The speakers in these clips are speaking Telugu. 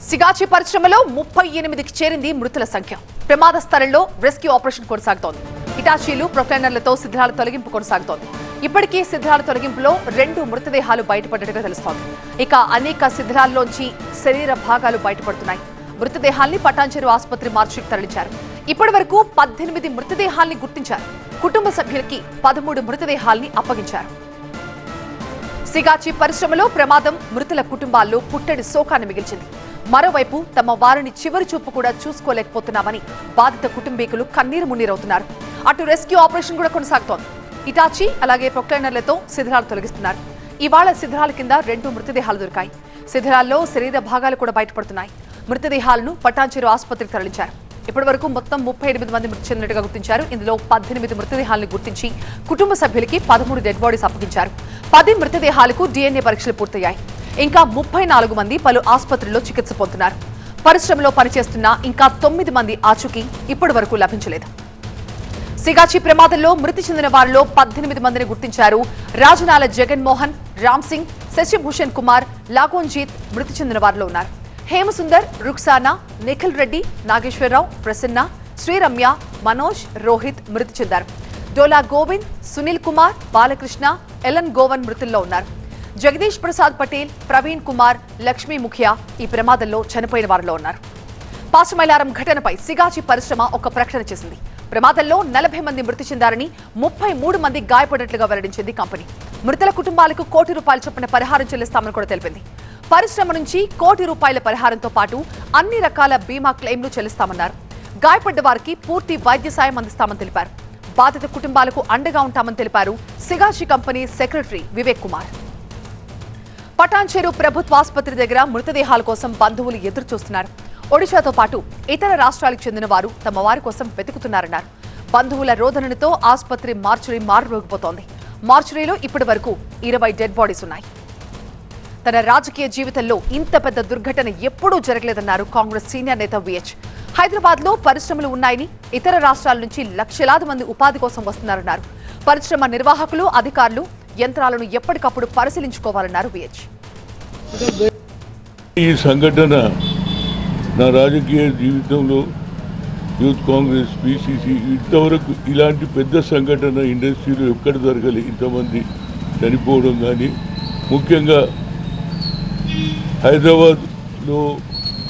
సిగాచి పరిశ్రమలో 38కి చేరింది మృతుల సంఖ్య. ప్రమాద స్థలంలో రెస్క్యూ ఆపరేషన్ కొనసాగుతోంది. హిటాచీలు ప్రొక్లైనర్లతో శిథిలాల తొలగింపు కొనసాగుతోంది. ఇప్పటికీ శిథిలాల తొలగింపులో 2 మృతదేహాలు బయటపడ్డట్టుగా తెలుస్తోంది. ఇక అనేక శిథిలాల్లోంచి శరీర భాగాలు బయటపడుతున్నాయి. మృతదేహాల్ని పటాన్చెరు ఆసుపత్రి మార్చికి తరలించారు. ఇప్పటి వరకు 18 మృతదేహాల్ని గుర్తించారు. కుటుంబ సభ్యులకి 13 మృతదేహాల్ని అప్పగించారు. సిగాచి పరిశ్రమలో ప్రమాదం మృతుల కుటుంబాల్లో పుట్టడి శోకాన్ని మిగిల్చింది. మరోవైపు తమ వారిని చివరి చూపు కూడా చూసుకోలేకపోతున్నామని బాధిత కుటుంబీకులు కన్నీరు మున్నీరవుతున్నారు. అటు రెస్క్యూ ఆపరేషన్ కూడా కొనసాగుతోంది. ఇటాచి అలాగే ప్రొక్లైనర్లతో శిథిలాలు తొలగిస్తున్నారు. ఇవాళ శిథిలాల కింద 2 మృతదేహాలు దొరికాయి. శిథిలాల్లో శరీర భాగాలు కూడా బయటపడుతున్నాయి. మృతదేహాలను పటాన్చెరు ఆసుపత్రికి తరలించారు. ఇప్పటి వరకు మొత్తం 38 మంది మృతి చెందినట్టుగా గుర్తించారు. ఇందులో 18 మృతదేహాలను గుర్తించి కుటుంబ సభ్యులకి 13 డెడ్ బాడీస్ అప్పగించారు. 10 మృతదేహాలకు DNA పరీక్షలు పూర్తయ్యాయి. ఇంకా 34 మంది పలు ఆసుపత్రుల్లో చికిత్స పొందుతున్నారు. పరిశ్రమలో పనిచేస్తున్న ఇంకా 9 మంది ఆచూకీ ఇప్పటి వరకు లభించలేదు. సిగాచి ప్రమాదంలో మృతి చెందిన వారిలో 18 మందిని గుర్తించారు. రాజనాల జగన్మోహన్, రామ్ సింగ్, శశిభూషణ్ కుమార్, లాగోన్జీత్ మృతి చెందిన వారిలో ఉన్నారు. హేమసుందర్, రుక్సానా, నిఖిల్ రెడ్డి, నాగేశ్వరరావు, ప్రసన్న, శ్రీరమ్య, మనోజ్, రోహిత్ మృతి చెందారు. డోలా గోవింద్, సునీల్ కుమార్, బాలకృష్ణ, ఎలన్ గోవన్ మృతుల్లో ఉన్నారు. జగదీష్ ప్రసాద్ పటేల్, ప్రవీణ్ కుమార్, లక్ష్మీ ముఖియా ఈ ప్రమాదంలో చనిపోయిన వారిలో ఉన్నారు. పాశమైలారం ఘటనపై సిగాచి పరిశ్రమ ఒక ప్రకటన చేసింది. ప్రమాదంలో 40 మంది మృతి చెందారని, 33 మంది గాయపడినట్లుగా వెల్లడించింది కంపెనీ. మృతుల కుటుంబాలకు ₹1 కోటి చొప్పున పరిహారం చెల్లిస్తామని కూడా తెలిపింది. పరిశ్రమ నుంచి ₹1 కోటి పరిహారంతో పాటు అన్ని రకాల బీమా క్లెయిమ్లు చెల్లిస్తామన్నారు. గాయపడ్డ వారికి పూర్తి వైద్య సాయం అందిస్తామని తెలిపారు. బాధిత కుటుంబాలకు అండగా ఉంటామని తెలిపారు సిగాచి కంపెనీ సెక్రటరీ వివేక్ కుమార్. పటాన్చెరు ప్రభుత్వ ఆసుపత్రి దగ్గర మృతదేహాల కోసం బంధువులు ఎదురు చూస్తున్నారు. ఒడిశాతో పాటు ఇతర రాష్ట్రాలకు చెందిన వారు తమ వారి కోసం వెతుకుతున్నారన్నారు. బంధువుల రోదనతో ఆసుపత్రి మార్చురీ మారుమోగిపోతోంది. మార్చురీలో ఇప్పటి వరకు 20 డెడ్ బాడీస్ ఉన్నాయి. తన రాజకీయ జీవితంలో ఇంత పెద్ద దుర్ఘటన ఎప్పుడూ జరగలేదన్నారు కాంగ్రెస్ సీనియర్ నేత విహెచ్. హైదరాబాద్ లో పరిశ్రమలు ఉన్నాయని, ఇతర రాష్ట్రాల నుంచి లక్షలాది మంది ఉపాధి కోసం వస్తున్నారన్నారు. పరిశ్రమ నిర్వాహకులు, అధికారులు యంత్రాలను ఎప్పటికప్పుడు పరిశీలించుకోవాలన్నారు విహెచ్. ఈ సంఘటన నా రాజకీయ జీవితంలో యూత్ కాంగ్రెస్, పిసిసి ఇంతవరకు ఇలాంటి పెద్ద సంఘటన ఇండస్ట్రీలో ఎక్కడ జరగలేదు. ఇంతమంది చనిపోవడం కానీ, ముఖ్యంగా హైదరాబాద్లో,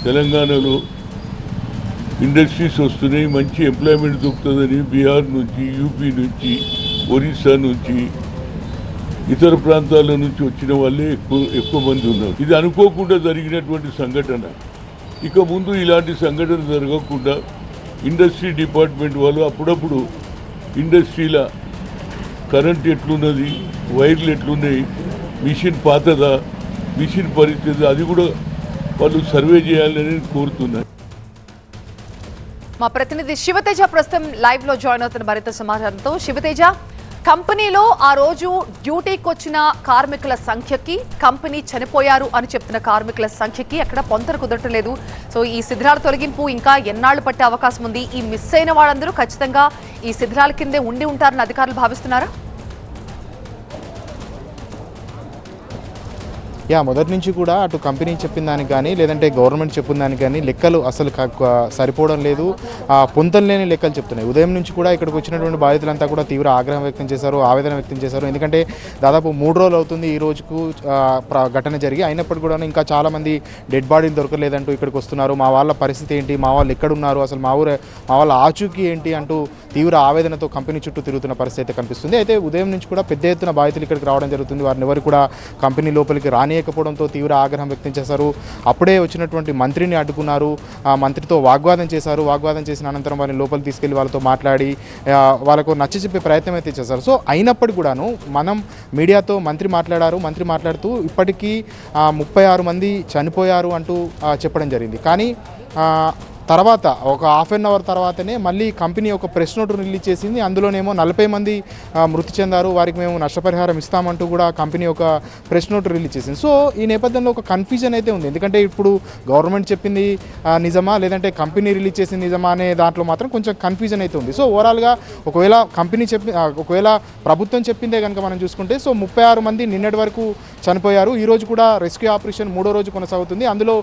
తెలంగాణలో ఇండస్ట్రీస్ వస్తున్నాయి, మంచి ఎంప్లాయ్మెంట్ దొరుకుతుందని బీహార్ నుంచి, యూపీ నుంచి, ఒరిస్సా నుంచి, ఇతర ప్రాంతాల నుంచి వచ్చిన వాళ్ళే ఎక్కువ మంది ఉన్నారు. ఇది అనుకోకుండా జరిగినటువంటి సంఘటన. ఇక ముందు ఇలాంటి సంఘటన జరగకుండా ఇండస్ట్రీ డిపార్ట్మెంట్ వాళ్ళు అప్పుడప్పుడు ఇండస్ట్రీల కరెంట్ ఎట్లున్నది, వైర్లు ఎట్లున్నాయి, మిషన్ పాతదా, మిషన్ పరిస్థితి, అది కూడా వాళ్ళు సర్వే చేయాలని కోరుతున్నారు. మా ప్రతినిధి శివతేజ ప్రస్తుతం లైవ్ లో జాయిన్ అవుతున్న మరింత సమాచారంతో. శివతేజ, కంపెనీలో ఆ రోజు డ్యూటీకి వచ్చిన కార్మికుల సంఖ్యకి, కంపెనీ చనిపోయారు అని చెప్తున్న కార్మికుల సంఖ్యకి అక్కడ పొంతన కుదరట్లేదు. సో ఈ శిథిలాల తొలగింపు ఇంకా ఎన్నాళ్లు పట్టే అవకాశం ఉంది? ఈ మిస్ అయిన వాళ్ళందరూ ఖచ్చితంగా ఈ శిథిలాల కిందే ఉండి ఉంటారని అధికారులు భావిస్తున్నారా? మొదటి నుంచి కూడా అటు కంపెనీ చెప్పిన దానికి కానీ, లేదంటే గవర్నమెంట్ చెప్పిన దానికి కానీ లెక్కలు అసలు సరిపోవడం లేదు. పొంతలు లేని లెక్కలు చెప్తున్నాయి. ఉదయం నుంచి కూడా ఇక్కడికి వచ్చినటువంటి బాధితులంతా కూడా తీవ్ర ఆగ్రహం వ్యక్తం చేశారు, ఆవేదన వ్యక్తం చేశారు. ఎందుకంటే దాదాపు 3 రోజులు అవుతుంది ఈ రోజుకు ఘటన జరిగి. అయినప్పటికీ కూడా ఇంకా చాలామంది డెడ్ బాడీలు దొరకలేదంటూ ఇక్కడికి వస్తున్నారు. మా వాళ్ళ పరిస్థితి ఏంటి, మా వాళ్ళు ఎక్కడున్నారు, అసలు మా వాళ్ళ ఆచూకీ ఏంటి అంటూ తీవ్ర ఆవేదనతో కంపెనీ చుట్టూ తిరుగుతున్న పరిస్థితి అయితే కనిపిస్తుంది. అయితే ఉదయం నుంచి కూడా పెద్ద ఎత్తున బాధితులు ఇక్కడికి రావడం జరుగుతుంది. వారిని ఎవరు కూడా కంపెనీ లోపలికి రానియకపోవడంతో తీవ్ర ఆగ్రహం వ్యక్తం చేశారు. అప్పుడే వచ్చినటువంటి మంత్రిని అడ్డుకున్నారు. ఆ మంత్రితో వాగ్వాదం చేశారు. వాగ్వాదం చేసిన అనంతరం వారిని లోపలికి తీసుకెళ్లి వాళ్ళతో మాట్లాడి వాళ్ళకు నచ్చచెప్పే ప్రయత్నం అయితే చేశారు. సో అయినప్పటికీ కూడాను మనం మీడియాతో మంత్రి మాట్లాడుతూ ఇప్పటికీ 36 మంది చనిపోయారు అంటూ చెప్పడం జరిగింది. కానీ తర్వాత ఒక హాఫ్ అన్ అవర్ తర్వాతనే మళ్ళీ కంపెనీ ఒక ప్రెస్ నోట్ రిలీజ్ చేసింది. అందులోనేమో 40 మంది మృతి చెందారు, వారికి మేము నష్టపరిహారం ఇస్తామంటూ కూడా కంపెనీ ఒక ప్రెస్ నోట్ రిలీజ్ చేసింది. సో ఈ నేపథ్యంలో ఒక కన్ఫ్యూజన్ అయితే ఉంది. ఎందుకంటే ఇప్పుడు గవర్నమెంట్ చెప్పింది నిజమా లేదంటే కంపెనీ రిలీజ్ చేసింది నిజమా అనే దాంట్లో మాత్రం కొంచెం కన్ఫ్యూజన్ అయితే ఉంది. సో ఓవరాల్గా ఒకవేళ ఒకవేళ ప్రభుత్వం చెప్పిందే కనుక మనం చూసుకుంటే సో 36 మంది నిన్నటి వరకు చనిపోయారు. ఈరోజు కూడా రెస్క్యూ ఆపరేషన్ 3వ రోజు కొనసాగుతుంది. అందులో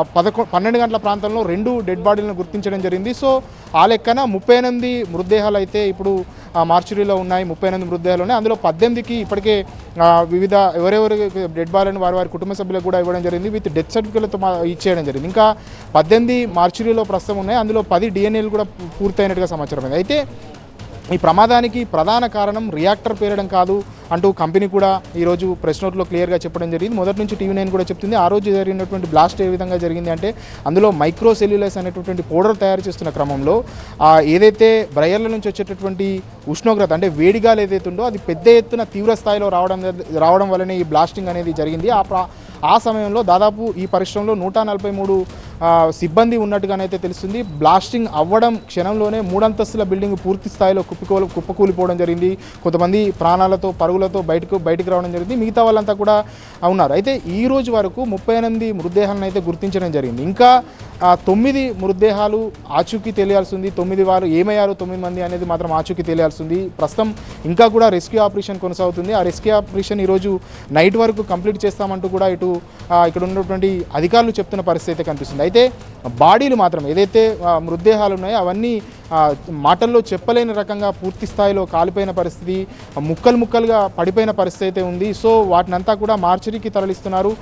12 గంటల ప్రాంతంలో 2 డెడ్ బాడీలను గుర్తించడం జరిగింది. సో ఆ లెక్కన 38 మృతదేహాలు అయితే ఇప్పుడు మార్చురీలో ఉన్నాయి. 38 మృతదేహాలు ఉన్నాయి. అందులో 18కి ఇప్పటికే వివిధ ఎవరెవరు డెడ్ బాడీలను వారి కుటుంబ సభ్యులకు కూడా ఇవ్వడం జరిగింది. విత్ డెత్ సర్టిఫికేట్లతో ఇచ్చేయడం జరిగింది. ఇంకా 18 మార్చురీలో ప్రస్తుతం ఉన్నాయి. అందులో 10 డిఎన్ఏలు కూడా పూర్తయినట్టుగా సమాచారం ఉంది. అయితే ఈ ప్రమాదానికి ప్రధాన కారణం రియాక్టర్ పేరడం కాదు అంటూ కంపెనీ కూడా ఈరోజు ప్రెస్ నోట్లో క్లియర్గా చెప్పడం జరిగింది. మొదటి నుంచి TV9 కూడా చెప్తుంది. ఆ రోజు జరిగినటువంటి బ్లాస్ట్ ఏ విధంగా జరిగింది అంటే అందులో మైక్రో సెల్యులైస్ అనేటటువంటి పౌడర్ తయారు చేస్తున్న క్రమంలో ఏదైతే బ్రయర్ల నుంచి వచ్చేటటువంటి ఉష్ణోగ్రత అంటే వేడిగాలు ఏదైతే ఉందో అది పెద్ద ఎత్తున తీవ్ర స్థాయిలో రావడం వల్లనే ఈ బ్లాస్టింగ్ అనేది జరిగింది. ఆ సమయంలో దాదాపు ఈ పరిశ్రమలో 143 సిబ్బంది ఉన్నట్టుగానైతే తెలుస్తుంది. బ్లాస్టింగ్ అవ్వడం క్షణంలోనే 3 అంతస్తుల బిల్డింగ్ పూర్తి స్థాయిలో కుప్పకూలిపోవడం జరిగింది. కొంతమంది ప్రాణాలతో పరుగులతో బయటకు రావడం జరిగింది. మిగతా వాళ్ళంతా కూడా ఉన్నారు. అయితే ఈ రోజు వరకు 38 మృతదేహాలను అయితే గుర్తించడం జరిగింది. ఇంకా 9 మృతదేహాలు ఆచూకీ తెలియాల్సి ఉంది. 9 వారు ఏమయ్యారు 9 మంది అనేది మాత్రం ఆచూకీ తెలియాల్సి ఉంది. ప్రస్తుతం ఇంకా కూడా రెస్క్యూ ఆపరేషన్ కొనసాగుతుంది. ఆ రెస్క్యూ ఆపరేషన్ ఈరోజు నైట్ వరకు కంప్లీట్ చేస్తామంటూ కూడా ఇక్కడ ఉన్నటువంటి అధికారులు చెప్తున్న పరిస్థితి అయితే కనిపిస్తుంది. అయితే బాడీలు మాత్రం ఏదైతే మృతదేహాలు ఉన్నాయో అవన్నీ మాటల్లో చెప్పలేని రకంగా పూర్తి స్థాయిలో కాలిపోయిన పరిస్థితి, ముక్కలుగా పడిపోయిన పరిస్థితి అయితే ఉంది. సో వాటినంతా కూడా మార్చరీకి తరలిస్తున్నారు.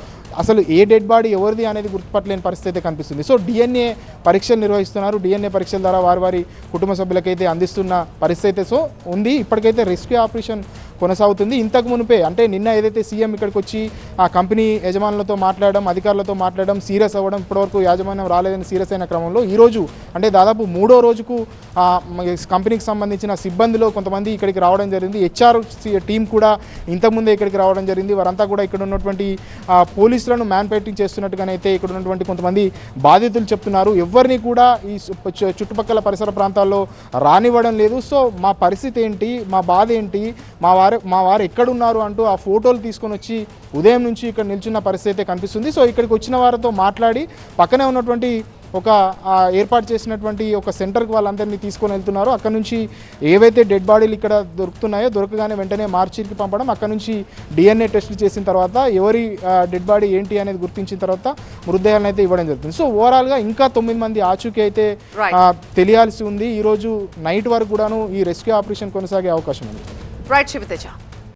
అసలు ఏ డెడ్ బాడీ ఎవరిది అనేది గుర్తుపట్టలేని పరిస్థితి అయితే కనిపిస్తుంది. సో DNA పరీక్షలు నిర్వహిస్తున్నారు. DNA పరీక్షల ద్వారా వారి కుటుంబ సభ్యులకైతే అందిస్తున్న పరిస్థితి అయితే సో ఉంది. ఇప్పటికైతే రెస్క్యూ ఆపరేషన్ కొనసాగుతుంది. ఇంతకు మునిపే అంటే నిన్న ఏదైతే సీఎం ఇక్కడికి వచ్చి ఆ కంపెనీ యజమానులతో మాట్లాడడం, అధికారులతో మాట్లాడడం, సీరియస్ అవ్వడం, ఇప్పటివరకు యాజమాన్యం రాలేదని సీరియస్ అయిన క్రమంలో ఈరోజు అంటే దాదాపు 3వ రోజుకు కంపెనీకి సంబంధించిన సిబ్బందిలో కొంతమంది ఇక్కడికి రావడం జరిగింది. HR టీం కూడా ఇంతకుముందే ఇక్కడికి రావడం జరిగింది. వారంతా కూడా ఇక్కడ ఉన్నటువంటి పోలీసులను మ్యాన్పేటింగ్ చేస్తున్నట్టుగానైతే ఇక్కడ ఉన్నటువంటి కొంతమంది బాధితులు చెప్తున్నారు. ఎవరిని కూడా ఈ చుట్టుపక్కల పరిసర ప్రాంతాల్లో రానివ్వడం లేదు. సో మా పరిస్థితి ఏంటి, మా బాధ ఏంటి, మా వారు ఎక్కడున్నారు అంటూ ఆ ఫోటోలు తీసుకొని వచ్చి ఉదయం నుంచి ఇక్కడ నిల్చున్న పరిస్థితి అయితే కనిపిస్తుంది. సో ఇక్కడికి వచ్చిన వారితో మాట్లాడి పక్కనే ఉన్నటువంటి ఒక ఏర్పాటు చేసినటువంటి ఒక సెంటర్కి వాళ్ళందరినీ తీసుకొని వెళ్తున్నారు. అక్కడ నుంచి ఏవైతే డెడ్ బాడీలు ఇక్కడ దొరుకుతున్నాయో దొరకగానే వెంటనే మార్చికి పంపడం, అక్కడ నుంచి DNA టెస్టులు చేసిన తర్వాత ఎవరి డెడ్ బాడీ ఏంటి అనేది గుర్తించిన తర్వాత మృతదేహాలను అయితే ఇవ్వడం జరుగుతుంది. సో ఓవరాల్గా ఇంకా 9 మంది ఆచూకీ అయితే తెలియాల్సి ఉంది. ఈరోజు నైట్ వరకు కూడాను ఈ రెస్క్యూ ఆపరేషన్ కొనసాగే అవకాశం ఉంది. రైట్ శివతేజ.